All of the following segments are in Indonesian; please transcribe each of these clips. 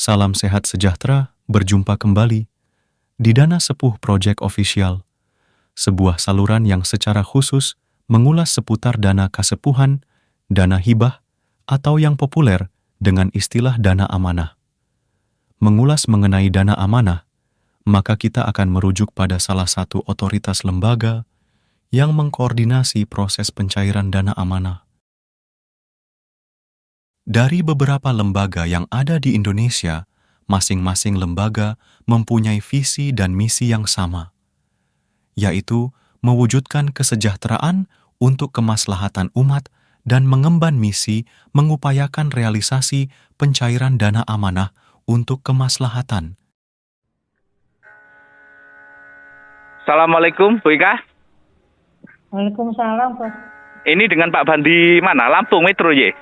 Salam sehat sejahtera, berjumpa kembali di Dana Sepuh Project Official, sebuah saluran yang secara khusus mengulas seputar dana kasepuhan, dana hibah, atau yang populer dengan istilah dana amanah. Mengulas mengenai dana amanah, maka kita akan merujuk pada salah satu otoritas lembaga yang mengkoordinasi proses pencairan dana amanah. Dari beberapa lembaga yang ada di Indonesia, masing-masing lembaga mempunyai visi dan misi yang sama, yaitu mewujudkan kesejahteraan untuk kemaslahatan umat dan mengemban misi mengupayakan realisasi pencairan dana amanah untuk kemaslahatan. Assalamualaikum, Bu Ika. Waalaikumsalam, Bos. Ini dengan Pak Bandi mana? Lampung Metro, ye?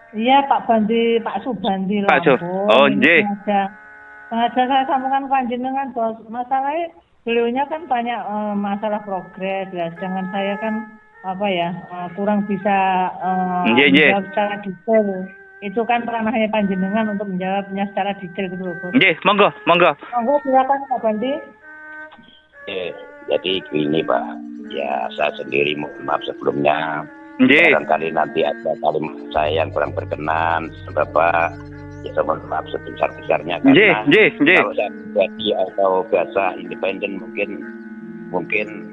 Iya, Pak Subandi Pak Su. Lampung. Oh, Ini nggih. sengaja saya sambungkan panjenengan, Bos. Masalahnya beliaunya kan banyak masalah progres, ya. Sedangkan saya kan kurang bisa menjawab secara detail. Itu kan ranahnya panjenengan untuk menjawabnya secara detail gitu loh, Bos. Nggih, monggo. Monggo silakan Pak Bandi. Jadi gini Pak, ya saya sendiri mohon maaf sebelumnya. Nggih. Barangkali nanti ada kalimat saya yang kurang berkenan, Bapak. Ya saya mohon maaf sebesar-besarnya karena Nggih. kalau saya pribadi atau bahasa independen mungkin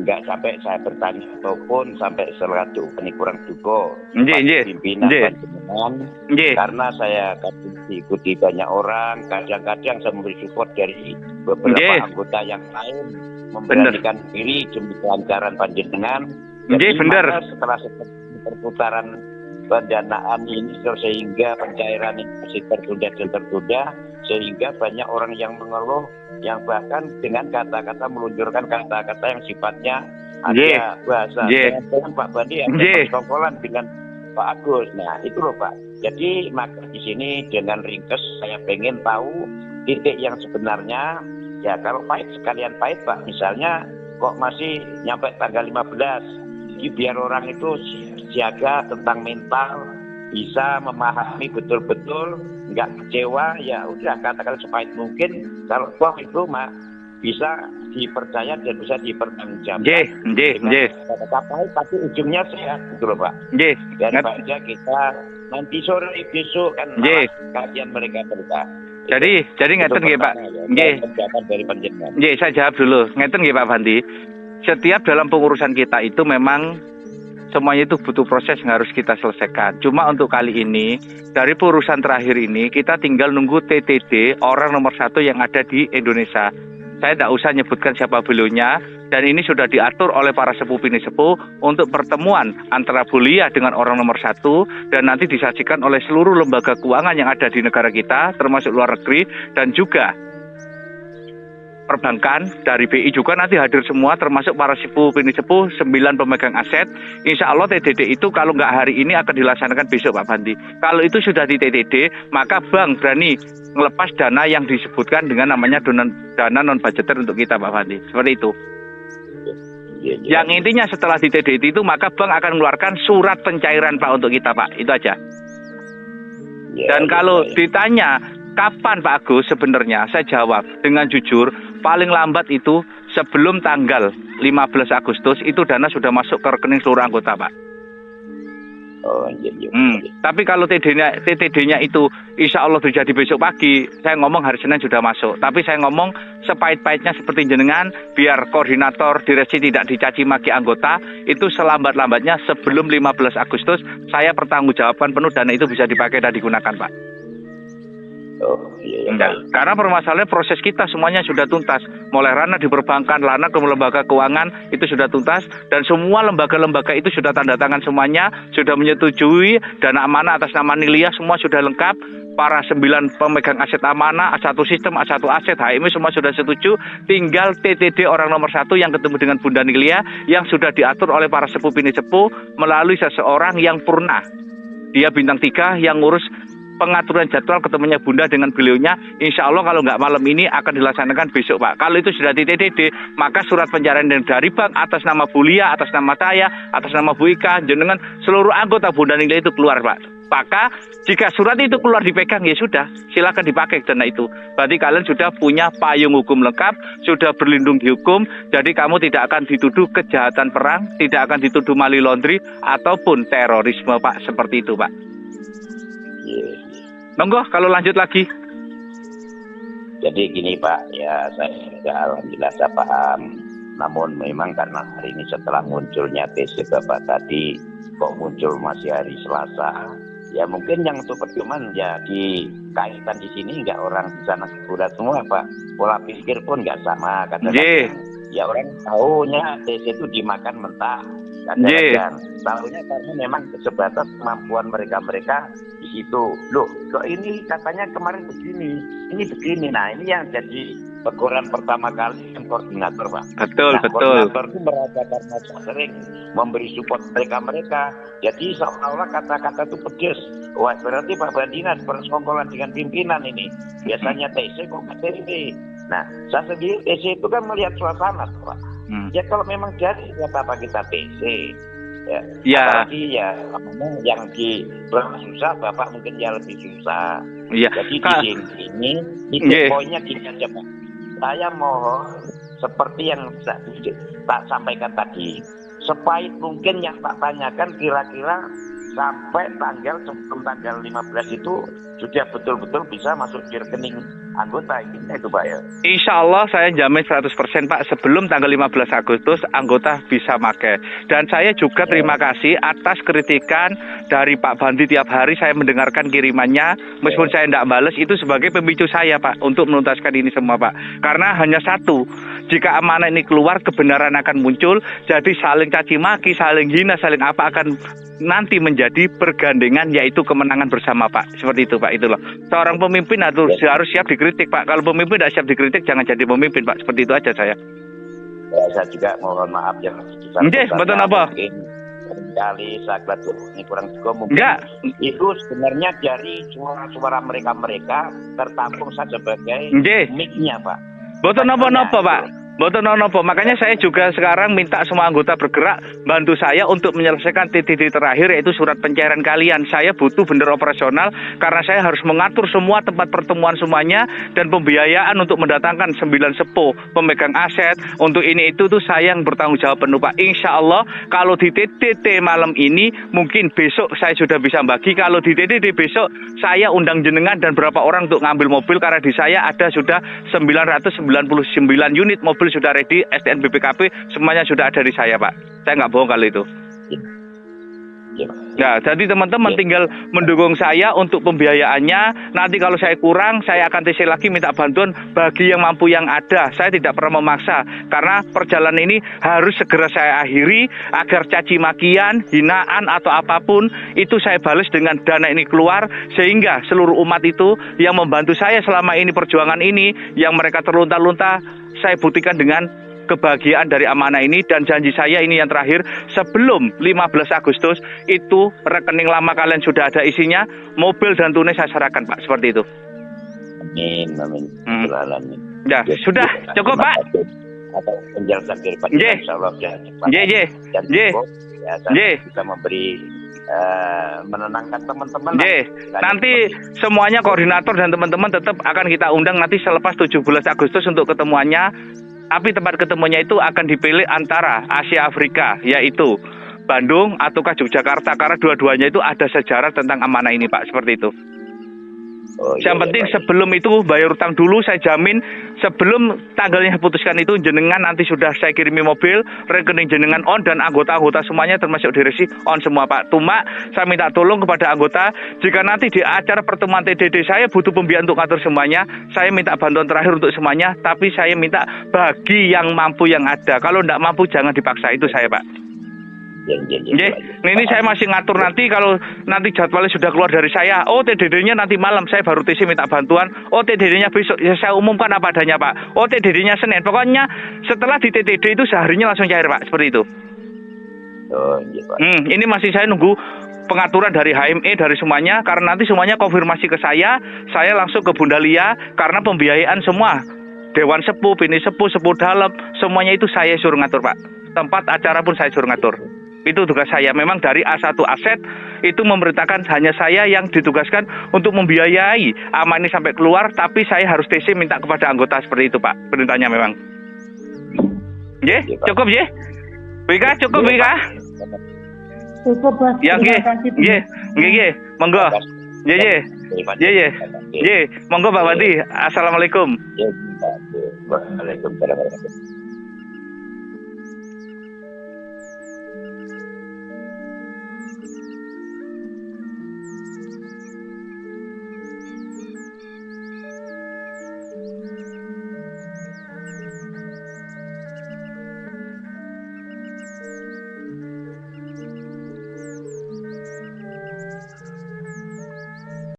nggak sampai saya bertanya ataupun sampai selatu ini kurang cukup. Nggih. Pimpinan panjenengan. Nggih. Karena saya kadang diikuti banyak orang, kadang-kadang saya memberi support dari beberapa Nggih. anggota yang lain memberanikan diri demi kelancaran panjenengan. Nggih, bener. Setelah perputaran pendanaan ini sehingga pencairan ini masih tertunda, sehingga banyak orang yang mengeluh, yang bahkan dengan kata-kata meluncurkan kata-kata yang sifatnya ada bahasa dengan Pak Bandi ada persekongkolan dengan Pak Agus. Nah itu loh Pak. Jadi maka di sini dengan ringkes saya pengen tahu titik yang sebenarnya. Ya kalau pahit sekalian pahit Pak. Misalnya kok masih nyampe tanggal 15. Jadi biar orang itu siaga tentang mental, bisa memahami betul-betul, nggak kecewa, ya udah katakan sepahit mungkin. Kalau uang itu bisa dipercaya dan bisa dipertanggungjawabkan. Nggih. Kata pahit tapi ujungnya sehat gitu loh Pak. Nggih. Daripada kita nanti sore besok kan kajian mereka. Jadi ngeten nggih Pak. Nggih. Dari panjenengan. Nggih, saya jawab dulu. Ngeten nggih Pak Bandi. Setiap dalam pengurusan kita itu memang semuanya itu butuh proses yang harus kita selesaikan. Cuma untuk kali ini, dari pengurusan terakhir ini, kita tinggal nunggu TTD orang nomor 1 yang ada di Indonesia. Saya tidak usah nyebutkan siapa beliaunya, dan ini sudah diatur oleh para sepuh bini sepuh untuk pertemuan antara Bulia dengan orang nomor 1, dan nanti disajikan oleh seluruh lembaga keuangan yang ada di negara kita, termasuk luar negeri, dan juga perbankan dari BI juga nanti hadir semua, termasuk para sepuh bini sepuh 9 pemegang aset. Insya Allah TTD itu kalau nggak hari ini akan dilaksanakan besok Pak Bandi. Kalau itu sudah di TTD, maka bank berani melepas dana yang disebutkan dengan namanya dana non budgeter untuk kita Pak Bandi. Seperti itu. Yang intinya setelah di TTD itu maka bank akan mengeluarkan surat pencairan Pak untuk kita Pak. Itu aja. Dan kalau ditanya kapan Pak Agus sebenarnya, saya jawab dengan jujur, paling lambat itu sebelum tanggal 15 Agustus itu dana sudah masuk ke rekening seluruh anggota Pak. Oh iya. Tapi kalau TTD-nya itu insya Allah terjadi besok pagi, saya ngomong hari Senin sudah masuk. Tapi saya ngomong sepahit-pahitnya seperti jenengan, biar koordinator direksi tidak dicaci maki anggota, itu selambat-lambatnya sebelum 15 Agustus saya pertanggungjawabkan penuh dana itu bisa dipakai dan digunakan Pak. Oh iya. Karena permasalahan proses kita semuanya sudah tuntas, mulai ranah di perbankan, ranah ke lembaga keuangan itu sudah tuntas, dan semua lembaga-lembaga itu sudah tanda tangan semuanya, sudah menyetujui dana amanah atas nama Nilia, semua sudah lengkap. Para 9 pemegang aset amanah, A1 sistem, A1 aset, HMI semua sudah setuju. Tinggal TTD orang nomor 1 yang ketemu dengan Bunda Nilia yang sudah diatur oleh para sepuh bini sepuh melalui seseorang yang purna. Dia bintang 3 yang ngurus pengaturan jadwal ketemunya Bunda dengan beliaunya. Insya Allah kalau nggak malam ini akan dilaksanakan besok Pak. Kalau itu sudah di TTD, maka surat pencairan dari bank atas nama Bulia, atas nama saya, atas nama Bu Ika, jenengan seluruh anggota Bunda Nilia itu keluar Pak. Maka jika surat itu keluar dipegang, ya sudah, silakan dipakai dana itu. Berarti kalian sudah punya payung hukum lengkap, sudah berlindung di hukum, jadi kamu tidak akan dituduh kejahatan perang, tidak akan dituduh money laundry ataupun terorisme, Pak, seperti itu, Pak. Iya. Monggo kalau lanjut lagi. Jadi gini Pak, ya saya sudah alhamdulillah saya paham. Namun memang karena hari ini setelah munculnya TC Bapak tadi, kok muncul masih hari Selasa, ya mungkin yang untuk percuman ya di kaitan di sini nggak orang di sana sudah semua Pak. Pola pikir pun nggak sama. Kadang-kadang ya orang tahunya TC itu dimakan mentah. Kadang-kadang tahunya karena memang sebatas kemampuan mereka di situ. Loh, kok ini katanya kemarin begini, ini begini. Nah, ini yang jadi teguran pertama kali yang koordinator, Pak. Betul, nah, betul. Koordinator itu merasa karena sering memberi support mereka. Jadi seolah-olah kata-kata itu pedes. Wah, berarti Pak Bandinas bersekongkolan dengan pimpinan ini. Biasanya TC kok ini. Nah, saya sendiri TC itu kan melihat suasana, Pak. Ya kalau memang jadi apa kita TC, ya. Apalagi ya yang di Bapak susah, Bapak mungkin ya lebih susah. Ya. Jadi di sini itu poinnya gini aja Pak. Saya mohon seperti yang tak sampaikan tadi, sepahit mungkin yang tak tanyakan kira-kira sampai sebelum tanggal 15 itu sudah betul-betul bisa masuk di rekening anggota itu Pak ya. Insya Allah saya jamin 100% Pak, sebelum tanggal 15 Agustus anggota bisa pakai. Dan saya juga terima kasih atas kritikan dari Pak Bandi, tiap hari saya mendengarkan kirimannya, meskipun saya tidak balas, itu sebagai pemicu saya Pak untuk menuntaskan ini semua Pak. Karena hanya satu, jika amanah ini keluar kebenaran akan muncul, jadi saling caci maki, saling hina, saling apa akan nanti menjadi bergandengan, yaitu kemenangan bersama Pak. Seperti itu Pak, itulah. Seorang pemimpin harus siap dikritik Pak. Kalau pemimpin tidak siap dikritik, jangan jadi pemimpin Pak. Seperti itu aja saya. Ya, saya juga mohon maaf yang betul apa? Kali saklat ini kurang cukup mungkin. Itu sebenarnya dari suara mereka tertampung saja sebagai mic-nya Pak. Betul napa Pak. Betul nopo. Makanya saya juga sekarang minta semua anggota bergerak bantu saya untuk menyelesaikan titik terakhir, yaitu surat pencairan kalian. Saya butuh benar operasional karena saya harus mengatur semua tempat pertemuan semuanya dan pembiayaan untuk mendatangkan 9 sepuh pemegang aset. Untuk ini itu tuh saya yang bertanggung jawab penuh Pak. Insya Allah kalau di TTT malam ini mungkin besok saya sudah bisa bagi. Kalau di TTT besok saya undang jenengan dan berapa orang untuk ngambil mobil, karena di saya ada sudah 999 unit mobil sudah ready, STN BPKP semuanya sudah ada di saya Pak. Saya nggak bohong kalau itu. Nah, jadi teman-teman tinggal mendukung saya untuk pembiayaannya. Nanti kalau saya kurang, saya akan TC lagi minta bantuan bagi yang mampu yang ada. Saya tidak pernah memaksa karena perjalanan ini harus segera saya akhiri agar caci makian, hinaan atau apapun itu saya balas dengan dana ini keluar, sehingga seluruh umat itu yang membantu saya selama ini perjuangan ini, yang mereka terlunta-lunta, saya buktikan dengan kebahagiaan dari amanah ini. Dan janji saya ini yang terakhir, sebelum 15 Agustus itu rekening lama kalian sudah ada isinya, mobil dan tunai saya serahkan Pak, seperti itu. Amin. Ya, sudah cukup Pak. Atau penjelasan dari Pak insyaallah ya. Bisa memberi menenangkan teman-teman. Nanti semuanya koordinator dan teman-teman tetap akan kita undang nanti selepas 17 Agustus untuk ketemuannya. Tapi tempat ketemunya itu akan dipilih antara Asia Afrika, yaitu Bandung ataukah Yogyakarta, karena dua-duanya itu ada sejarah tentang amanah ini Pak, seperti itu. Yang penting sebelum itu bayar utang dulu, saya jamin sebelum tanggalnya putuskan itu jenengan nanti sudah saya kirimi mobil, rekening jenengan on, dan anggota-anggota semuanya termasuk diresi on semua Pak. Cuma saya minta tolong kepada anggota, jika nanti di acara pertemuan TDD saya butuh pembiayaan untuk ngatur semuanya, saya minta bantuan terakhir untuk semuanya, tapi saya minta bagi yang mampu yang ada. Kalau tidak mampu jangan dipaksa, itu saya Pak. Ini saya masih ngatur nanti, kalau nanti jadwalnya sudah keluar dari saya, TDD-nya nanti malam saya baru TC minta bantuan, TDD-nya besok ya saya umumkan apa adanya Pak, TDD-nya Senin, pokoknya setelah di TDD itu seharinya langsung cair Pak, seperti itu. Ini masih saya nunggu pengaturan dari HME, dari semuanya, karena nanti semuanya konfirmasi ke saya langsung ke Bunda Lia, karena pembiayaan semua Dewan Sepuh, Bini Sepuh, Sepuh Dalam, semuanya itu saya suruh ngatur Pak. Tempat acara pun saya suruh ngatur. Itu tugas saya. Memang dari A1 aset itu memerintahkan hanya saya yang ditugaskan untuk membiayai aman ini sampai keluar, tapi saya harus TC minta kepada anggota seperti itu, Pak. Perintahnya memang. Ye, cukup ye. Wika, cukup Wika. Cukup, Bos. Ya, nggih. Nggih, nggih, monggo. Ye. Monggo Pak Badi. Assalamualaikum. Waalaikumsalam.